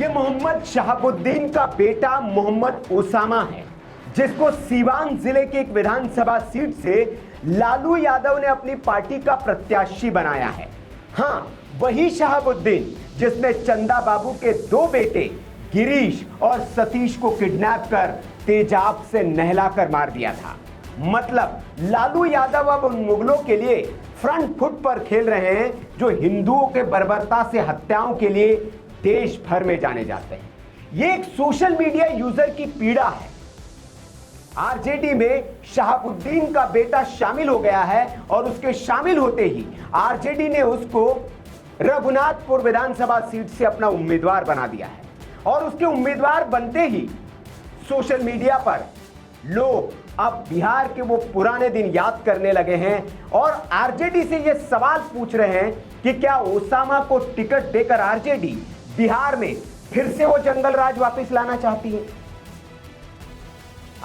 ये मोहम्मद शहाबुद्दीन का बेटा मोहम्मद ओसामा है, जिसको सीवान जिले की एक विधानसभा सीट से लालू यादव ने अपनी पार्टी का प्रत्याशी बनाया है। हाँ, वही शहाबुद्दीन जिसने चंदा बाबू के दो बेटे गिरीश और सतीश को किडनैप कर तेजाब से नहलाकर मार दिया था। मतलब लालू यादव अब उन मुगलों के लिए फ्रंट फुट पर खेल रहे हैं जो हिंदुओं के बर्बरता से हत्याओं के लिए देश भर में जाने जाते हैं। ये एक सोशल मीडिया यूजर की पीड़ा है। आरजेडी में शहाबुद्दीन का बेटा शामिल हो गया है और उसके शामिल होते ही आरजेडी ने उसको रघुनाथपुर विधानसभा सीट से अपना उम्मीदवार बना दिया है। और उसके उम्मीदवार बनते ही सोशल मीडिया पर लोग अब बिहार के वो पुराने दिन याद करने लगे हैं और आरजेडी से ये सवाल पूछ रहे हैं कि क्या ओसामा को टिकट देकर आरजेडी बिहार में फिर से वो जंगल राज वापस लाना चाहती है।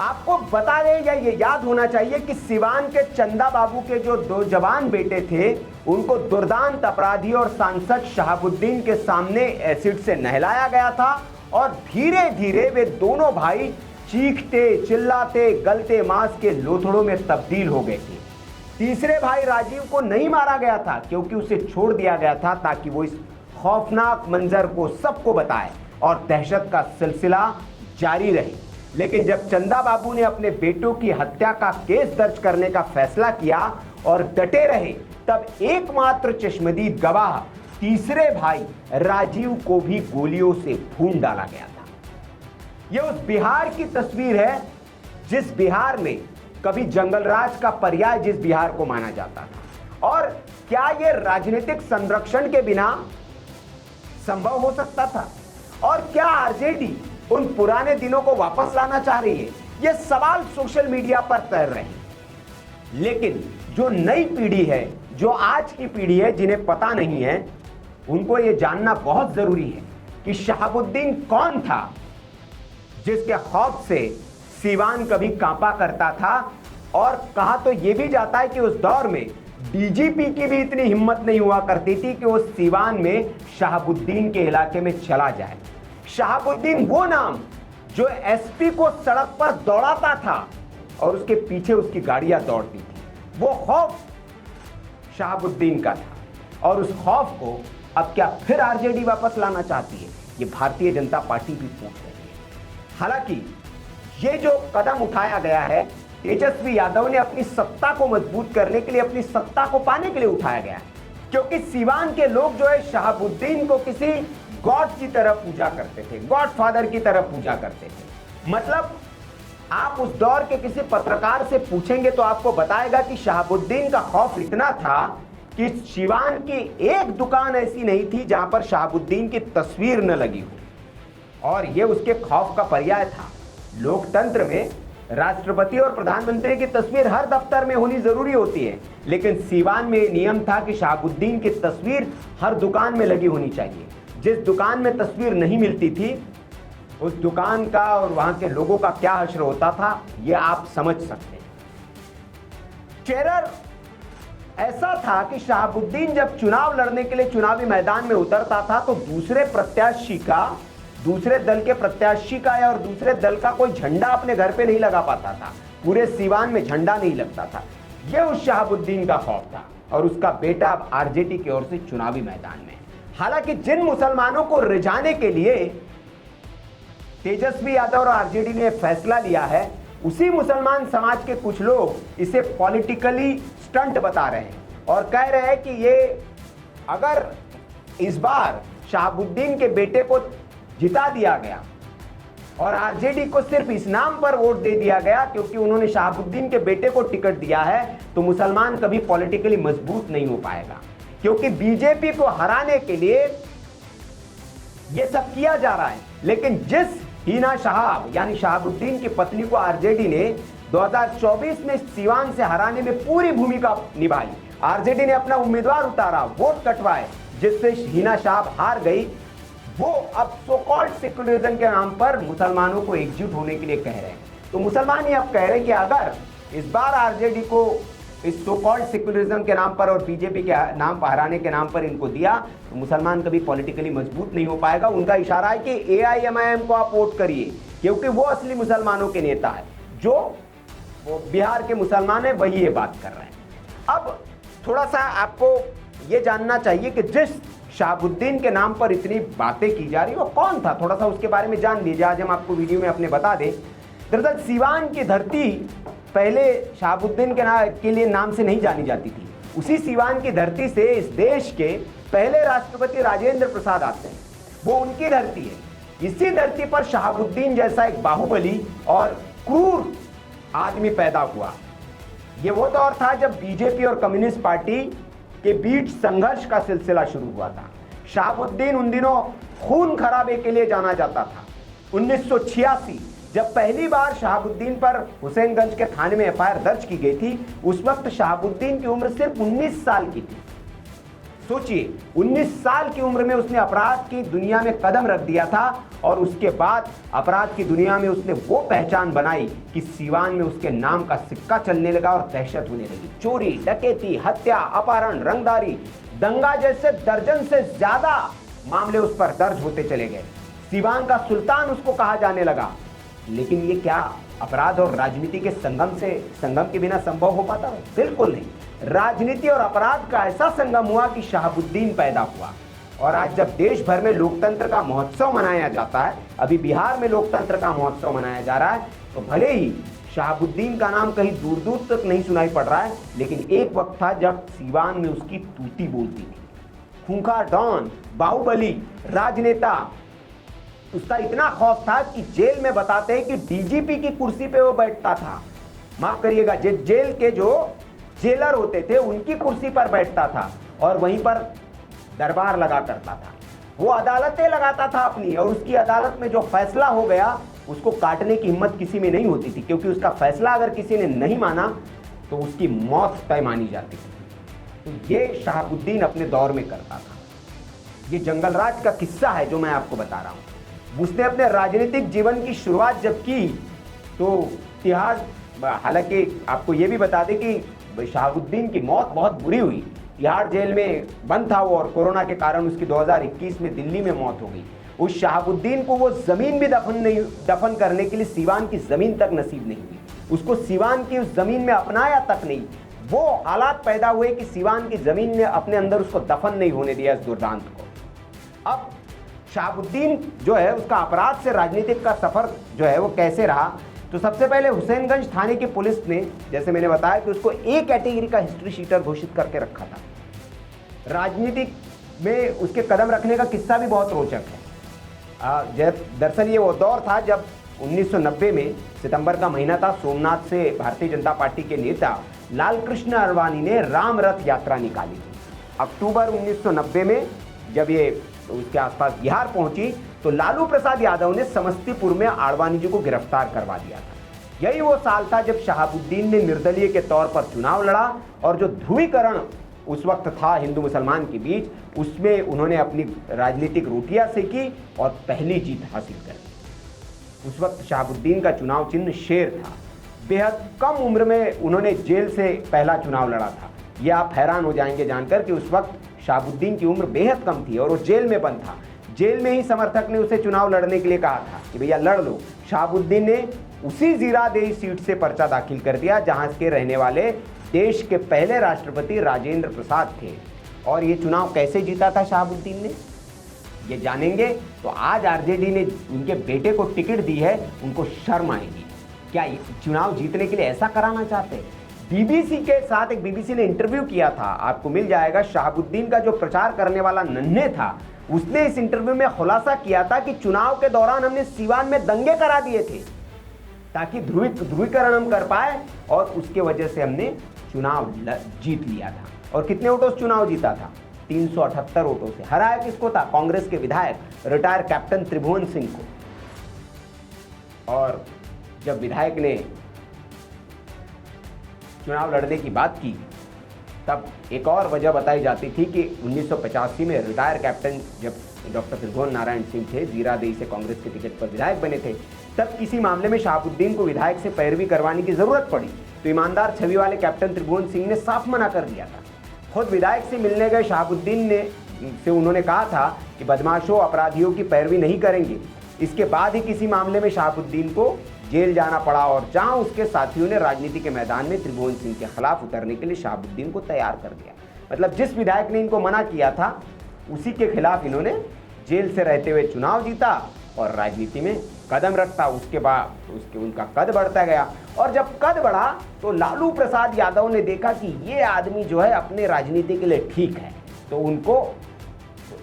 आपको बता दें या ये याद होना चाहिए कि सिवान के चंदा बाबू के जो दो जवान बेटे थे, उनको दुर्दांत अपराधी और सांसद शहाबुद्दीन के सामने एसिड से नहलाया गया था और धीरे धीरे वे दोनों भाई चीखते चिल्लाते गलते मांस के लोथड़ों में तब्दील हो गए थे। तीसरे भाई राजीव को नहीं मारा गया था क्योंकि उसे छोड़ दिया गया था ताकि वो इस खौफनाक मंजर को सबको बताए और दहशत का सिलसिला जारी रहे। लेकिन जब चंदा बाबू ने अपने बेटों की हत्या का केस दर्ज करने का फैसला किया और डटे रहे, तब एकमात्र चश्मदीद गवाह तीसरे भाई राजीव को भी गोलियों से भून डाला गया था। यह उस बिहार की तस्वीर है जिस बिहार में कभी जंगलराज का पर्याय जिस बिहार को माना जाता था। और क्या यह राजनीतिक संरक्षण के बिना संभव हो सकता था? और क्या आरजेडी उन पुराने दिनों को वापस लाना चाह रही है? यह सवाल सोशल मीडिया पर तैर रहे हैं। लेकिन जो नई पीढ़ी है, जो आज की पीढ़ी है, जिन्हें पता नहीं है, उनको यह जानना बहुत जरूरी है कि शहाबुद्दीन कौन था जिसके खौफ से सीवान कभी कांपा करता था। और कहा तो यह भी जाता है कि उस दौर में डीजीपी की भी इतनी हिम्मत नहीं हुआ करती थी कि वो सीवान में शहाबुद्दीन के इलाके में चला जाए। शहाबुद्दीन वो नाम जो एसपी को सड़क पर दौड़ाता था और उसके पीछे उसकी गाड़ियां दौड़ती थी, वो खौफ शहाबुद्दीन का था। और उस खौफ को अब क्या फिर आरजेडी वापस लाना चाहती है? ये भारतीय जनता पार्टी भी पूछ रही है। हालांकि ये जो कदम उठाया गया है, तेजस्वी यादव ने अपनी सत्ता को मजबूत करने के लिए, अपनी सत्ता को पाने के लिए उठाया गया है। क्योंकि सीवान के लोग जो है शहाबुद्दीन को किसी गॉड की तरह पूजा करते थे, गॉड फादर की तरह पूजा करते थे। मतलब आप उस दौर के किसी पत्रकार से पूछेंगे तो आपको बताएगा कि शहाबुद्दीन का खौफ इतना था कि सीवान की एक दुकान ऐसी नहीं थी जहां पर शहाबुद्दीन की तस्वीर न लगी हो। और यह उसके खौफ का पर्याय था। लोकतंत्र में राष्ट्रपति और प्रधानमंत्री की तस्वीर हर दफ्तर में होनी जरूरी होती है, लेकिन सीवान में नियम था कि शहाबुद्दीन की तस्वीर हर दुकान में लगी होनी चाहिए। जिस दुकान में तस्वीर नहीं मिलती थी, उस दुकान का और वहां के लोगों का क्या हश्र होता था, यह आप समझ सकते हैं। टेरर ऐसा था कि शहाबुद्दीन जब चुनाव लड़ने के लिए चुनावी मैदान में उतरता था तो दूसरे दल के प्रत्याशी का या और दूसरे दल का कोई झंडा अपने घर पे नहीं लगा पाता था। पूरे सीवान में झंडा नहीं लगता था। यह उस शहाबुद्दीन का खौफ था और उसका बेटा अब आरजेडी की ओर से चुनावी मैदान में। हालांकि जिन मुसलमानों को रिझाने के लिए तेजस्वी यादव और आरजेडी ने फैसला लिया है, उसी मुसलमान समाज के कुछ लोग इसे पॉलिटिकली स्टंट बता रहे हैं और कह रहे हैं कि ये अगर इस बार शहाबुद्दीन के बेटे को जिता दिया गया और आरजेडी को सिर्फ इस नाम पर वोट दे दिया गया क्योंकि उन्होंने शहाबुद्दीन के बेटे को टिकट दिया है, तो मुसलमान कभी पॉलिटिकली मजबूत नहीं हो पाएगा। क्योंकि बीजेपी को हराने के लिए यह सब किया जा रहा है। लेकिन जिस हिना शहाब यानी शहाबुद्दीन की पत्नी को आरजेडी ने 2024 में सीवान से हराने में पूरी भूमिका निभाई, आरजेडी ने अपना उम्मीदवार उतारा, वोट कटवाए, जिससे हिना शहाब हार गई, वो अब सो कॉल्ड सेक्युलरिज्म के नाम पर मुसलमानों को एकजुट होने के लिए कह रहे हैं। तो मुसलमान ये अब कह रहे हैं कि अगर इस बार आरजेडी को इस सो कॉल्ड सेक्युलरिज्म के नाम पर और बीजेपी के नाम पर हराने के नाम पर इनको दिया, तो मुसलमान कभी पॉलिटिकली मजबूत नहीं हो पाएगा। उनका इशारा है कि AIMIM को आप वोट करिए, क्योंकि वो असली मुसलमानों के नेता है। जो वो बिहार के मुसलमान है वही ये बात कर रहे हैं। अब थोड़ा सा आपको ये जानना चाहिए कि जिस शहाबुद्दीन के नाम पर इतनी बातें की जा रही है वो कौन था, थोड़ा सा उसके बारे में जान लीजिए। आज हम आपको वीडियो में अपने बता दें। दरअसल सीवान की धरती पहले शहाबुद्दीन के लिए नाम से नहीं जानी जाती थी। उसी सीवान की धरती से इस देश के पहले राष्ट्रपति राजेंद्र प्रसाद आते हैं, वो उनकी धरती है। इसी धरती पर शहाबुद्दीन जैसा एक बाहुबली और क्रूर आदमी पैदा हुआ। ये वो दौर था जब बीजेपी और कम्युनिस्ट पार्टी के बीच संघर्ष का सिलसिला शुरू हुआ था। शहाबुद्दीन उन दिनों खून खराबे के लिए जाना जाता था। 1986 जब पहली बार शहाबुद्दीन पर हुसैनगंज के थाने में FIR दर्ज की गई थी, उस वक्त शहाबुद्दीन की उम्र सिर्फ 19 साल की थी। सोचिए, 19 साल की उम्र में उसने अपराध की दुनिया में कदम रख दिया था और उसके बाद अपराध की दुनिया में उसने वो पहचान बनाई कि सीवान में उसके नाम का सिक्का चलने लगा और दहशत होने लगी। चोरी, डकैती, हत्या, अपहरण, रंगदारी, दंगा जैसे दर्जन से ज्यादा मामले उस पर दर्ज होते चले गए। सीवान का सुल्तान उसको कहा जाने लगा। लेकिन ये क्या अपराध और राजनीति के संगम के बिना संभव हो पाता है? बिल्कुल नहीं। राजनीति और अपराध का ऐसा संगम हुआ कि शहाबुद्दीन पैदा हुआ। और आज जब देश भर में लोकतंत्र का महोत्सव मनाया जाता है, अभी बिहार में लोकतंत्र का महोत्सव मनाया जा रहा है, तो भले ही शहाबुद्दीन का नाम कहीं दूर दूर तक नहीं सुनाई पड़ रहा है, लेकिन एक वक्त था जब सीवान में उसकी तूती बोलती थी। खूंखार डॉन, बाहुबली, राजनेता, उसका इतना खौफ था कि जेल में बताते हैं कि DGP की कुर्सी पे वो बैठता था। माफ करिएगा, जेल के जो जेलर होते थे उनकी कुर्सी पर बैठता था और वहीं पर दरबार लगा करता था। वो अदालतें लगाता था अपनी, और उसकी अदालत में जो फैसला हो गया उसको काटने की हिम्मत किसी में नहीं होती थी, क्योंकि उसका फैसला अगर किसी ने नहीं माना तो उसकी मौत तय मानी जाती थी। तो ये शहाबुद्दीन अपने दौर में करता था। ये जंगल राज का किस्सा है जो मैं आपको बता रहा हूँ। उसने अपने राजनीतिक जीवन की शुरुआत जब की तो तिहाड़, हालांकि आपको ये भी बता दें कि शहाबुद्दीन की मौत बहुत बुरी हुई। तिहाड़ जेल में बंद था वो, और कोरोना के कारण उसकी 2021 में दिल्ली में मौत हो गई। उस शहाबुद्दीन को वो जमीन भी दफन करने के लिए सीवान की जमीन तक नसीब नहीं हुई। उसको सीवान की उस जमीन में अपनाया तक नहीं। वो हालात पैदा हुए कि सीवान की जमीन ने अपने अंदर उसको दफन नहीं होने दिया, इस दुर्दांत को। अब शहाबुद्दीन जो है उसका अपराध से राजनीतिक का सफर जो है वो कैसे रहा, तो सबसे पहले हुसैनगंज थाने की पुलिस ने, जैसे मैंने बताया, कि उसको A कैटेगरी का हिस्ट्री शीटर घोषित करके रखा था। राजनीति में उसके कदम रखने का किस्सा भी बहुत रोचक है। दरअसल ये वो दौर था जब 1990 में सितंबर का महीना था। सोमनाथ से भारतीय जनता पार्टी के नेता लालकृष्ण अडवाणी ने राम रथ यात्रा निकाली थी। अक्टूबर 1990 में जब ये उसके आसपास बिहार पहुंची तो लालू प्रसाद यादव ने समस्तीपुर में आडवाणी जी को गिरफ्तार करवा दिया था। यही वो साल था जब शहाबुद्दीन ने निर्दलीय के तौर पर चुनाव लड़ा, और जो ध्रुवीकरण उस वक्त था हिंदू मुसलमान के बीच, उसमें उन्होंने अपनी राजनीतिक रोटियां सेकी और पहली जीत हासिल कर। उस वक्त शहाबुद्दीन का चुनाव चिन्ह शेर था। बेहद कम उम्र में उन्होंने जेल से पहला चुनाव लड़ा था। यह आप हैरान हो जाएंगे जानकर कि उस वक्त शहाबुद्दीन की उम्र बेहद कम थी और वो जेल में बंद था। जेल में ही समर्थक ने उसे चुनाव लड़ने के लिए कहा था कि भैया लड़ लो। शहाबुद्दीन ने उसी जीरादेई सीट से पर्चा दाखिल कर दिया जहां के रहने वाले देश के पहले राष्ट्रपति राजेंद्र प्रसाद थे। और ये चुनाव कैसे जीता था शहाबुद्दीन ने, ये जानेंगे। तो आज आरजेडी ने उनके बेटे को टिकट दी है, उनको शर्म आएगी। क्या चुनाव जीतने के लिए ऐसा कराना चाहते हैं? बीबीसी के साथ एक बीबीसी ने इंटरव्यू किया था, आपको मिल जाएगा। शहाबुद्दीन का जो प्रचार करने वाला नन्हे था, उसने इस इंटरव्यू में खुलासा किया था कि चुनाव के दौरान हमने सीवान में दंगे करा दिए थे ताकि ध्रुवीकरण हम कर पाए, और उसके वजह से हमने चुनाव जीत लिया था। और कितने वोटों से चुनाव जीता था? 378 वोटों से। हराया किसको था? कांग्रेस के विधायक रिटायर कैप्टन त्रिभुवन सिंह को। और जब विधायक ने चुनाव लड़ने की बात की तब एक और वजह बताई जाती थी कि 1985 में रिटायर कैप्टन जब डॉक्टर त्रिभुवन नारायण सिंह थे, जीरादेई से कांग्रेस के टिकट पर विधायक बने थे, तब किसी मामले में शहाबुद्दीन को विधायक से पैरवी करवाने की जरूरत पड़ी तो ईमानदार छवि वाले कैप्टन त्रिभुवन सिंह ने साफ मना कर दिया था। खुद विधायक से मिलने गए शहाबुद्दीन से उन्होंने कहा था कि बदमाशों, अपराधियों की पैरवी नहीं करेंगे। इसके बाद ही किसी मामले में शहाबुद्दीन को जेल जाना पड़ा और जहां उसके साथियों ने राजनीति के मैदान में त्रिभुवन सिंह के खिलाफ उतरने के लिए शहाबुद्दीन को तैयार कर दिया। मतलब जिस विधायक ने इनको मना किया था उसी के खिलाफ इन्होंने जेल से रहते हुए चुनाव जीता और राजनीति में कदम रखता। उसके बाद उनका कद बढ़ता गया और जब कद बढ़ा तो लालू प्रसाद यादव ने देखा कि ये आदमी जो है अपने राजनीति के लिए ठीक है, तो उनको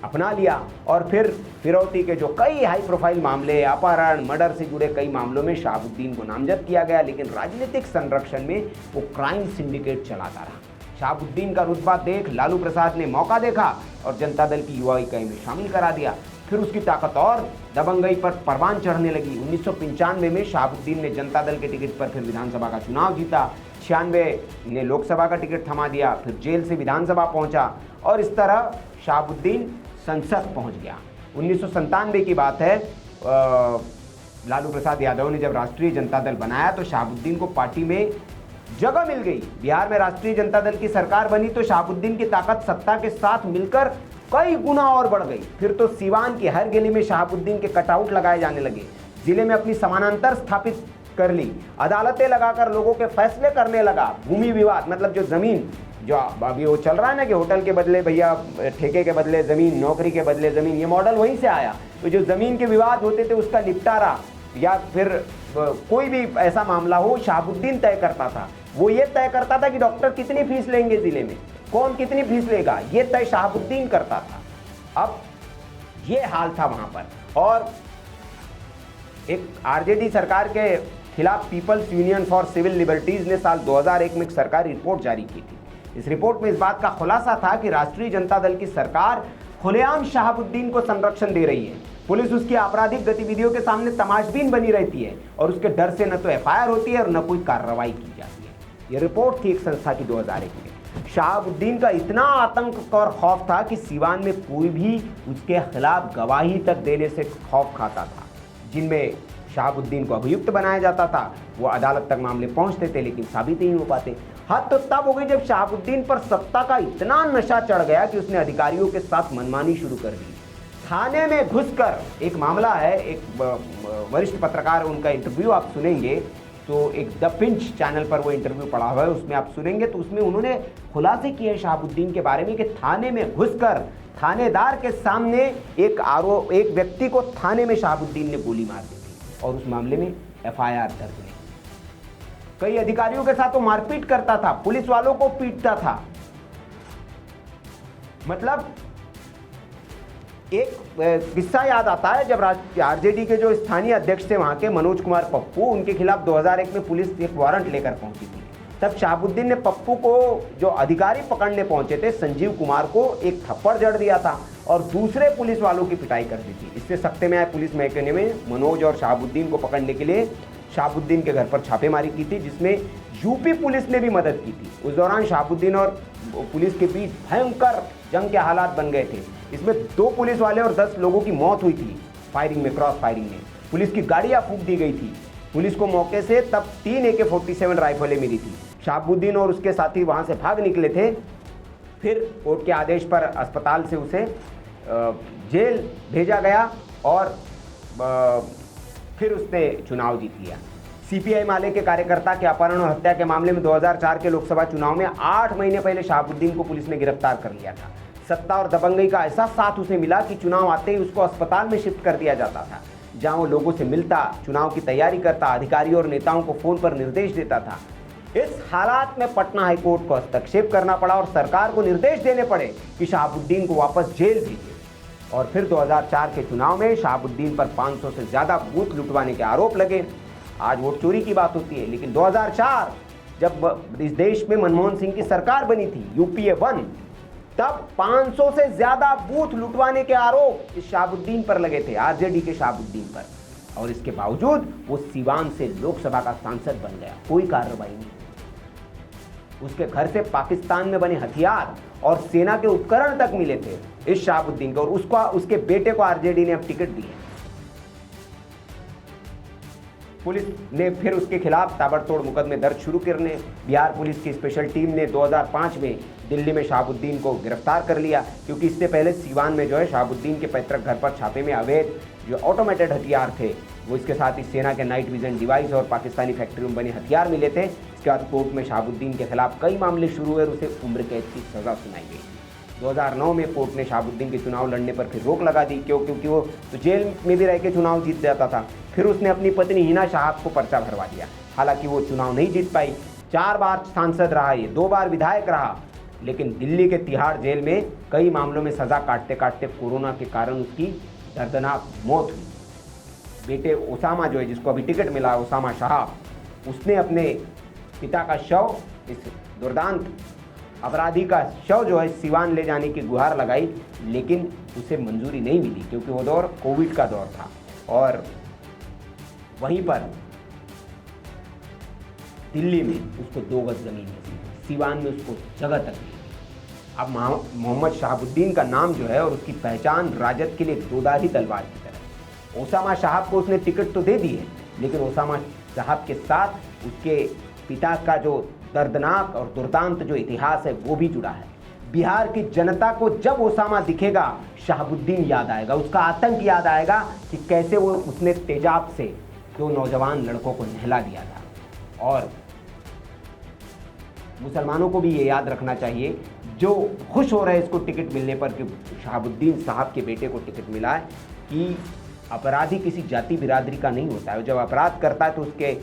अपना लिया और फिर फिरौती के जो कई हाई प्रोफाइल मामले, अपहरण, मर्डर से जुड़े कई मामलों में शहाबुद्दीन को नामजद किया गया। लेकिन राजनीतिक संरक्षण में वो क्राइम सिंडिकेट चलाता रहा। शहाबुद्दीन का रुतबा देख लालू प्रसाद ने मौका देखा और जनता दल की युवा इकाई में शामिल करा दिया। फिर उसकी ताकत और दबंगई पर परवान चढ़ने लगी। 1995 में शहाबुद्दीन ने जनता दल के टिकट पर फिर विधानसभा का चुनाव जीता। 96 ने लोकसभा का टिकट थमा दिया, फिर जेल से विधानसभा पहुंचा और इस तरह शहाबुद्दीन संसद पहुंच गया। 1997 की बात है, लालू प्रसाद यादव ने जब राष्ट्रीय जनता दल बनाया तो शहाबुद्दीन को पार्टी में जगह मिल गई। बिहार में राष्ट्रीय जनता दल की सरकार बनी तो शहाबुद्दीन की ताकत सत्ता के साथ मिलकर कई गुना और बढ़ गई। फिर तो सीवान की हर गली में शहाबुद्दीन के कटआउट लगाए जाने लगे। जिले में अपनी समानांतर स्थापित कर ली, अदालतें लगाकर लोगों के फैसले करने लगा। भूमि विवाद, मतलब जो जमीन जो अभी वो चल रहा है ना कि होटल के बदले भैया ठेके के बदले ज़मीन, नौकरी के बदले ज़मीन, ये मॉडल वहीं से आया। तो जो ज़मीन के विवाद होते थे उसका निपटारा या फिर कोई भी ऐसा मामला हो शहाबुद्दीन तय करता था। वो ये तय करता था कि डॉक्टर कितनी फीस लेंगे, ज़िले में कौन कितनी फीस लेगा, ये तय शहाबुद्दीन करता था। अब ये हाल था वहाँ पर। और एक आरजेडी सरकार के खिलाफ People's Union for Civil Liberties ने साल 2001 में एक सरकारी रिपोर्ट जारी की थी। इस रिपोर्ट में इस बात का खुलासा था कि राष्ट्रीय जनता दल की सरकार खुलेआम शहाबुद्दीन को संरक्षण दे रही है। पुलिस उसकी आपराधिक गतिविधियों के सामने तमाशबीन बनी रहती है और उसके डर से न तो एफआईआर होती है और न कोई कार्रवाई की जाती है। ये रिपोर्ट थी एक संस्था की 2001 में। शहाबुद्दीन का इतना आतंक और खौफ था कि सीवान में कोई भी उसके खिलाफ गवाही तक देने से खौफ खाता था। जिनमें शहाबुद्दीन को अभियुक्त बनाया जाता था वो अदालत तक मामले पहुंचते थे लेकिन साबित नहीं हो पाते। हद तो तब हो गई जब शहाबुद्दीन पर सत्ता का इतना नशा चढ़ गया कि उसने अधिकारियों के साथ मनमानी शुरू कर दी। थाने में घुसकर, एक मामला है, एक वरिष्ठ पत्रकार, उनका इंटरव्यू आप सुनेंगे तो एक द पिंच चैनल पर वो इंटरव्यू पड़ा हुआ है, उसमें आप सुनेंगे तो उसमें उन्होंने खुलासे किए हैं शहाबुद्दीन के बारे में कि थाने में घुसकर थानेदार के सामने एक व्यक्ति को थाने में शहाबुद्दीन ने गोली मार दी थी और उस मामले में एफआईआर दर्ज हुई। कई अधिकारियों के साथ वो मारपीट करता था, पुलिस वालों को पीटता था। मतलब एक किस्सा याद आता है जब आरजेडी के जो स्थानीय अध्यक्ष थे वहां के मनोज कुमार पप्पू, उनके खिलाफ 2001 में पुलिस एक वारंट लेकर पहुंची थी। तब शहाबुद्दीन ने पप्पू को, जो अधिकारी पकड़ने पहुंचे थे, संजीव कुमार को एक थप्पड़ जड़ दिया था और दूसरे पुलिस वालों की पिटाई कर दी थी। इससे सख्ते में आए पुलिस महकमे में मनोज और शहाबुद्दीन को पकड़ने के लिए शहाबुद्दीन के घर पर छापेमारी की थी, जिसमें यूपी पुलिस ने भी मदद की थी। उस दौरान शहाबुद्दीन और पुलिस के बीच भयंकर जंग के हालात बन गए थे। इसमें 2 पुलिस वाले और 10 लोगों की मौत हुई थी फायरिंग में, क्रॉस फायरिंग में। पुलिस की गाड़ियां फूंक दी गई थी। पुलिस को मौके से तब 3 AK-47 राइफलें मिली थी। शहाबुद्दीन और उसके साथी वहां से भाग निकले थे। फिर कोर्ट के आदेश पर अस्पताल से उसे जेल भेजा गया और फिर उसने चुनाव जीत लिया। सीपीआई माले के कार्यकर्ता के अपहरण और हत्या के मामले में 2004 के लोकसभा चुनाव में 8 महीने पहले शहाबुद्दीन को पुलिस ने गिरफ्तार कर लिया था। सत्ता और दबंगई का ऐसा साथ उसे मिला कि चुनाव आते ही उसको अस्पताल में शिफ्ट कर दिया जाता था, जहां वो लोगों से मिलता, चुनाव की तैयारी करता, अधिकारियों और नेताओं को फोन पर निर्देश देता था। इस हालात में पटना हाईकोर्ट को हस्तक्षेप करना पड़ा और सरकार को निर्देश देने पड़े कि शहाबुद्दीन को वापस जेल भेजे। और फिर 2004 के चुनाव में शहाबुद्दीन पर 500 से ज़्यादा बूथ लुटवाने के आरोप लगे। आज वोट चोरी की बात होती है, लेकिन 2004 जब इस देश में मनमोहन सिंह की सरकार बनी थी, UPA 1, तब 500 से ज़्यादा बूथ लुटवाने के आरोप इस शहाबुद्दीन पर लगे थे, आरजेडी के शहाबुद्दीन पर। और इसके बावजूद वो सीवान से लोकसभा का सांसद बन गया। कोई कार्रवाई नहीं। उसके घर से पाकिस्तान में बने हथियार और सेना के उपकरण तक मिले थे इस शहाबुद्दीन को, और उसके बेटे को आरजेडी ने अब टिकट दी है। पुलिस ने फिर उसके खिलाफ ताबड़तोड़ मुकदमे दर्ज शुरू करने बिहार पुलिस की स्पेशल टीम ने 2005 में दिल्ली में शहाबुद्दीन को गिरफ्तार कर लिया, क्योंकि इससे पहले सीवान में जो है शहाबुद्दीन के पैतृक घर पर छापे में अवैध जो ऑटोमेटेड हथियार थे वो इसके साथ ही सेना के नाइट विजन डिवाइस और पाकिस्तानी फैक्ट्री में बने हथियार मिले थे। इसके बाद कोर्ट में शहाबुद्दीन के खिलाफ कई मामले शुरू हुए और उसे उम्र कैद की सज़ा सुनाई गई। 2009 में कोर्ट ने शहाबुद्दीन के चुनाव लड़ने पर फिर रोक लगा दी, क्योंकि वो तो जेल में भी रह के चुनाव जीत जाता था। फिर उसने अपनी पत्नी हिना शहाब को पर्चा भरवा दिया। हालांकि वो चुनाव नहीं जीत पाई, 4 बार सांसद रहा, ये 2 बार विधायक रहा, लेकिन दिल्ली के तिहाड़ जेल में कई मामलों में सज़ा काटते काटते कोरोना के कारण उसकी दर्दनाक मौत हुई। बेटे ओसामा जो है, जिसको अभी टिकट मिला, ओसामा शहाब, उसने अपने पिता का शव, इस दुर्दांत अपराधी का शव जो है सिवान ले जाने की गुहार लगाई, लेकिन उसे मंजूरी नहीं मिली, क्योंकि वो दौर कोविड का दौर था और वहीं पर दिल्ली में उसको 2 गज जमीन मिली, सिवान में उसको जगह तक नहीं। अब मोहम्मद शहाबुद्दीन का नाम जो है और उसकी पहचान राजद के लिए दोधारी तलवार की तरह। ओसामा शहाब को उसने टिकट तो दे दी है, लेकिन ओसामा शहाब के साथ उसके पिता का जो दर्दनाक और दुर्दांत जो इतिहास है वो भी जुड़ा है। बिहार की जनता को जब ओसामा दिखेगा शहाबुद्दीन याद आएगा, उसका आतंक याद आएगा कि कैसे वो उसने तेजाब से 2 नौजवान लड़कों को नहला दिया था। और मुसलमानों को भी ये याद रखना चाहिए, जो खुश हो रहे हैं इसको टिकट मिलने पर कि शहाबुद्दीन साहब के बेटे को टिकट मिला है, कि अपराधी किसी जाति बिरादरी का नहीं होता है। जब अपराध करता है तो उसके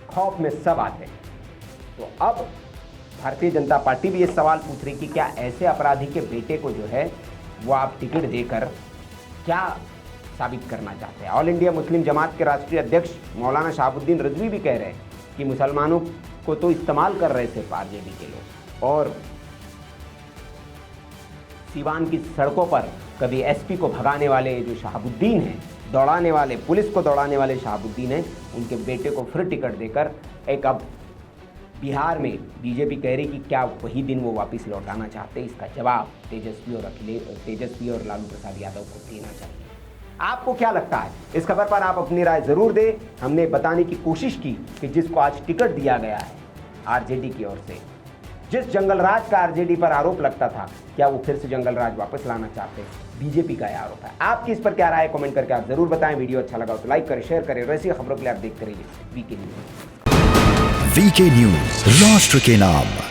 खौफ में सब आते हैं। तो अब भारतीय जनता पार्टी भी ये सवाल पूछ रही कि क्या ऐसे अपराधी के बेटे को जो है वो आप टिकट देकर क्या साबित करना चाहते हैं। ऑल इंडिया मुस्लिम जमात के राष्ट्रीय अध्यक्ष मौलाना शहाबुद्दीन रिजवी भी कह रहे हैं कि मुसलमानों को तो इस्तेमाल कर रहे सिर्फ आरजेडी के लोग, और सीवान की सड़कों पर कभी एसपी को भगाने वाले जो शहाबुद्दीन हैं, दौड़ाने वाले, पुलिस को दौड़ाने वाले शहाबुद्दीन हैं, उनके बेटे को फिर टिकट देकर एक अब बिहार में बीजेपी कह रही कि क्या वही दिन वो वापस लौटाना चाहते हैं। इसका जवाब तेजस्वी और लालू प्रसाद यादव को देना चाहिए। आपको क्या लगता है इस खबर पर? आप अपनी राय जरूर दें। हमने बताने की कोशिश की कि जिसको आज टिकट दिया गया है आरजेडी की ओर से, जिस जंगल राज का आरजेडी पर आरोप लगता था, क्या वो फिर से जंगल राज वापस लाना चाहते हैं? बीजेपी का यह आरोप है। आपकी इस पर क्या राय है? कमेंट करके आप जरूर बताएं। वीडियो अच्छा लगा तो लाइक करें, शेयर करें। वैसी खबरों के लिए आप देखते रहिए वीके न्यूज। वीके न्यूज, राष्ट्र के नाम।